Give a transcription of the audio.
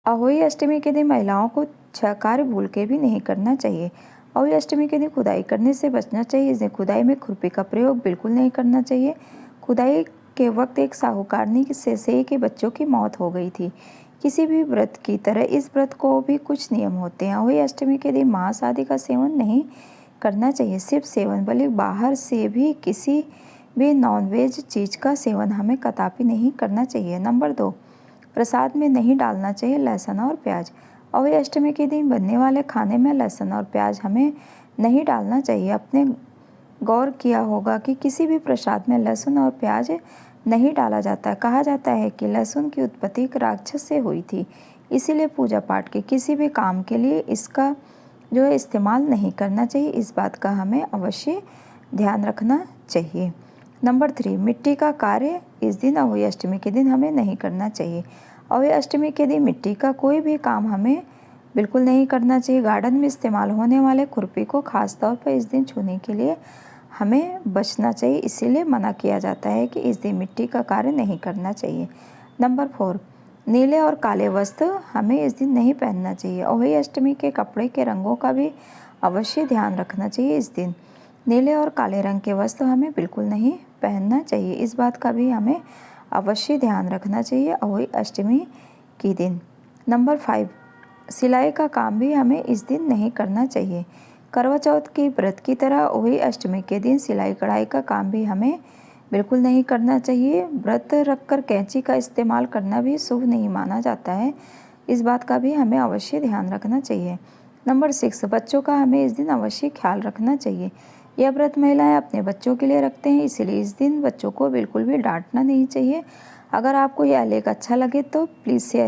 अहोई अष्टमी के दिन महिलाओं को 6 कार्य भूल के भी नहीं करना चाहिए। अहोई अष्टमी के दिन खुदाई करने से बचना चाहिए। इस दिन खुदाई में खुरपी का प्रयोग बिल्कुल नहीं करना चाहिए। खुदाई के वक्त एक साहूकारनी से के बच्चों की मौत हो गई थी। किसी भी व्रत की तरह इस व्रत को भी कुछ नियम होते हैं। अहोई अष्टमी के दिन मांस आदि का सेवन नहीं करना चाहिए। सिर्फ सेवन बल्कि बाहर से भी किसी भी नॉनवेज चीज़ का सेवन हमें कदापि नहीं करना चाहिए। नंबर 2, प्रसाद में नहीं डालना चाहिए लहसुन और प्याज। अहोई अष्टमी के दिन बनने वाले खाने में लहसुन और प्याज हमें नहीं डालना चाहिए। आपने गौर किया होगा कि किसी भी प्रसाद में लहसुन और प्याज नहीं डाला जाता। कहा जाता है कि लहसुन की उत्पत्ति एक राक्षस से हुई थी, इसीलिए पूजा पाठ के किसी भी काम के लिए इसका जो है इस्तेमाल नहीं करना चाहिए। इस बात का हमें अवश्य ध्यान रखना चाहिए। नंबर 3, मिट्टी का कार्य इस दिन अहोई अष्टमी के दिन हमें नहीं करना चाहिए। अहोई अष्टमी के दिन मिट्टी का कोई भी काम हमें बिल्कुल नहीं करना चाहिए। गार्डन में इस्तेमाल होने वाले खुरपी को खास तौर पर इस दिन छूने के लिए हमें बचना चाहिए, इसीलिए मना किया जाता है कि इस दिन मिट्टी का कार्य नहीं करना चाहिए। नंबर 4, नीले और काले वस्त्र हमें इस दिन नहीं पहनना चाहिए। अहोई अष्टमी के कपड़े के रंगों का भी अवश्य ध्यान रखना चाहिए। इस दिन नीले और काले रंग के वस्त्र हमें बिल्कुल नहीं पहनना चाहिए। इस बात का भी हमें अवश्य ध्यान रखना चाहिए अहोई अष्टमी के दिन। नंबर 5, सिलाई का काम भी हमें इस दिन नहीं करना चाहिए। करवा चौथ के व्रत की तरह अहोई अष्टमी के दिन सिलाई कढ़ाई का काम भी हमें बिल्कुल नहीं करना चाहिए। व्रत रखकर कैंची का इस्तेमाल करना भी शुभ नहीं माना जाता है। इस बात का भी हमें अवश्य ध्यान रखना चाहिए। नंबर 6, बच्चों का हमें इस दिन अवश्य ख्याल रखना चाहिए। यह व्रत महिलाएं अपने बच्चों के लिए रखते हैं, इसलिए इस दिन बच्चों को बिल्कुल भी डांटना नहीं चाहिए। अगर आपको यह लेख अच्छा लगे तो प्लीज़ शेयर